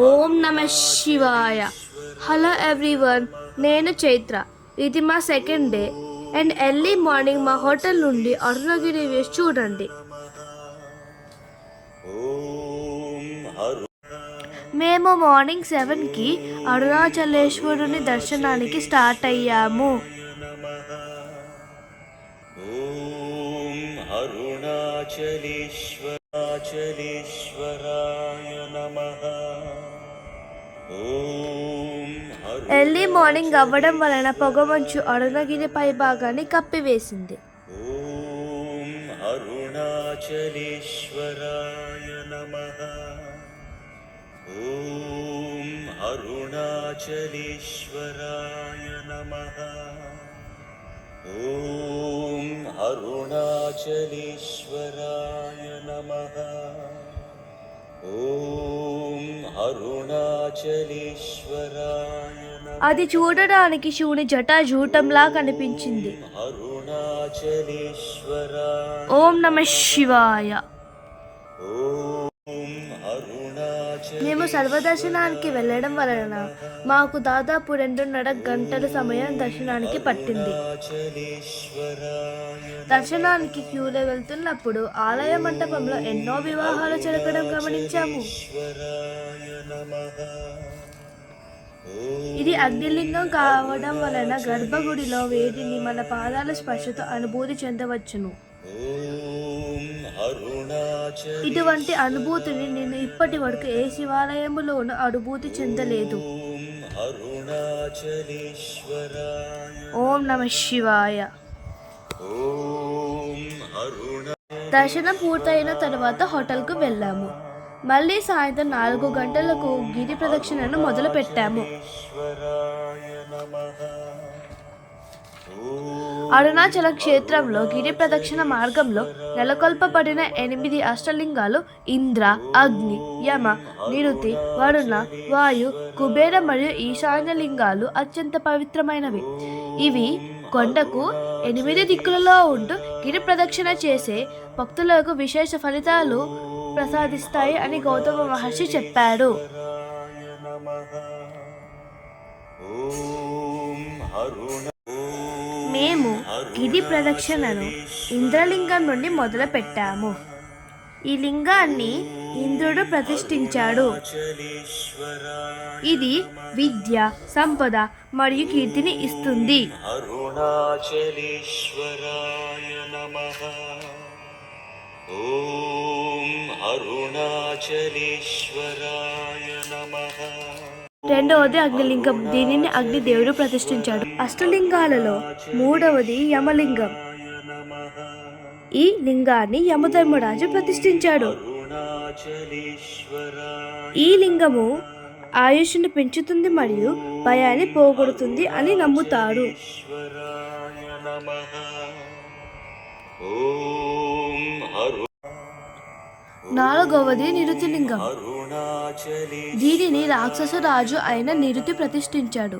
ఓం నమ శివాయ. Hello everyone, నేను చైత్ర. ఇది మా second day and early morning మా హోటల్ నుండి అరుణగిరి వ్యూస్ చూడండి. మేము మార్నింగ్ 7కి అరుణాచలేశ్వరుని దర్శనానికి స్టార్ట్ అయ్యాము. ఎర్లీ మార్నింగ్ అవ్వడం వలన పొగమంచు అరుణగిరి పై భాగాన్ని కప్పివేసింది. అరుణాచలేశ్వరాయ నమః. ఓం అరుణాచలేశ్వరాయ నమః. ఓం అరుణాచలేశ్వరాయ నమః. ఓం అరుణాచలేశ్వరాయ. అది చూడడానికి శివుని జటాజూటంలా కనిపించింది. ఓం నమ శివాయ. మేము సర్వదర్శనానికి వెళ్ళడం వలన మాకు దాదాపు 2.5 గంటల సమయం దర్శనానికి పట్టింది. దర్శనానికి క్యూలో వెళ్తున్నప్పుడు ఆలయ మండపంలో ఎన్నో వివాహాలు జరగడం గమనించాము. ఇది అగ్నిలింగం కావడం వలన గర్భగుడిలో వేడిని మన పాదాల స్పర్శతో అనుభూతి చెందవచ్చును. ఇటువంటి అనుభూతిని నేను ఇప్పటి వరకు ఏ శివాలయములోనూ అనుభూతి చెందలేదు. ఓం నమ శివాయ. దర్శనం పూర్తయిన తర్వాత హోటల్కు వెళ్ళాము. మళ్ళీ సాయంత్రం 4 గంటలకు గిరి ప్రదక్షిణను మొదలు పెట్టాము. అరుణాచల క్షేత్రంలో గిరి ప్రదక్షిణ మార్గంలో నెలకొల్పబడిన 8 అష్టలింగాలు ఇంద్ర, అగ్ని, యమ, నిరుతి, వరుణ, వాయు, కుబేర మరియు ఈశాన్య లింగాలు అత్యంత పవిత్రమైనవి. ఇవి కొండకు 8 దిక్కులలో ఉంటూ గిరి ప్రదక్షిణ చేసే భక్తులకు విశేష ఫలితాలు ప్రసాదిస్తాయి అని గౌతమ మహర్షి చెప్పాడు. మేము గిరి ప్రదక్షిణను ఇంద్రలింగం నుండి మొదలు పెట్టాము. ఈ లింగాన్ని ఇంద్రుడు ప్రతిష్ఠించాడు. ఇది విద్య, సంపద మరియు కీర్తిని ఇస్తుంది. అరుణాచలేశ్వరాయ నమః. ఓం అరుణాచలేశ్వరాయ నమః. రెండవది అగ్నిలింగం. దీనిని అగ్నిదేవుడు ప్రతిష్ఠించాడు. అష్టలింగాలలో 3వది యమలింగం. ఈ లింగాన్ని యమధర్మరాజు ప్రతిష్ఠించాడు. ఈ లింగము ఆయుష్ను పెంచుతుంది మరియు భయాన్ని పోగొడుతుంది అని నమ్ముతాడు. 4వది నిరుతిలింగం. దీనిని రాక్షస రాజు అయిన నిరుతి ప్రతిష్ఠించాడు.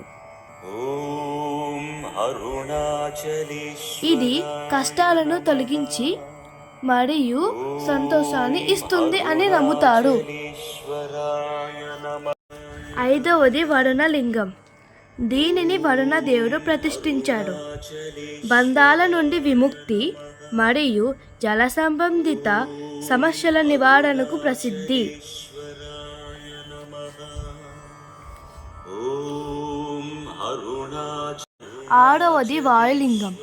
ఇది కష్టాలను తొలగించి మరియు సంతోషాన్ని ఇస్తుంది అని నమ్ముతాడు. 5వది వరుణ లింగం. దీనిని వరుణ దేవుడు ప్రతిష్ఠించాడు. బంధాల నుండి విముక్తి మరియు జల సంబంధిత సమస్యల నివారణకు ప్రసిద్ధి. 6వది వాయులింగం.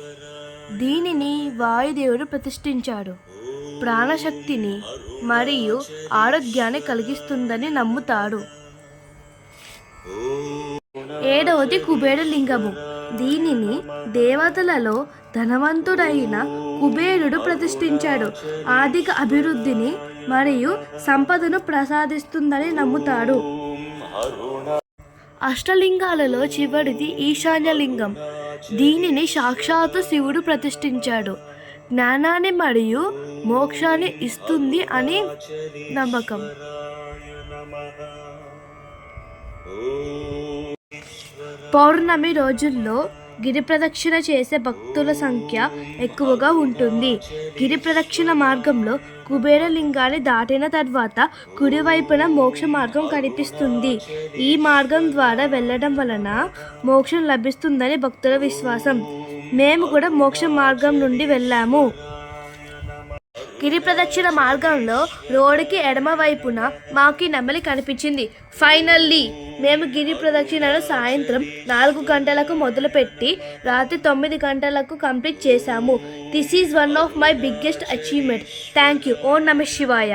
దీనిని వాయుదేవుడు ప్రతిష్ఠించాడు. ప్రాణశక్తిని మరియు ఆరోగ్యాన్ని కలిగిస్తుందని నమ్ముతాడు. 7వది కుబేర లింగము. దీనిని దేవతలలో ధనవంతుడైన కుబేరుడు ప్రతిష్ఠించాడు. ఆర్థిక అభివృద్ధిని మరియు సంపదను ప్రసాదిస్తుందని నమ్ముతాడు. అష్టలింగాలలో చివరిది ఈశాన్యలింగం. దీనిని సాక్షాత్తు శివుడు ప్రతిష్ఠించాడు. జ్ఞానాన్ని మరియు మోక్షాన్ని ఇస్తుంది అని నమ్మకం. పౌర్ణమి రోజుల్లో గిరి ప్రదక్షిణ చేసే భక్తుల సంఖ్య ఎక్కువగా ఉంటుంది. గిరి ప్రదక్షిణ మార్గంలో కుబేరలింగాన్ని దాటిన తర్వాత కుడివైపున మోక్ష మార్గం కనిపిస్తుంది. ఈ మార్గం ద్వారా వెళ్ళడం వలన మోక్షం లభిస్తుందని భక్తుల విశ్వాసం. మేము కూడా మోక్ష మార్గం నుండి వెళ్ళాము. గిరి ప్రదక్షిణ మార్గంలో రోడ్డుకి ఎడమ వైపున మాకు నెమలి కనిపించింది. ఫైనల్లీ మేము గిరి ప్రదక్షిణను సాయంత్రం 4 గంటలకు మొదలుపెట్టి రాత్రి 9 గంటలకు కంప్లీట్ చేశాము. This is one of my biggest achievement. Thank you. ఓం నమః శివాయ.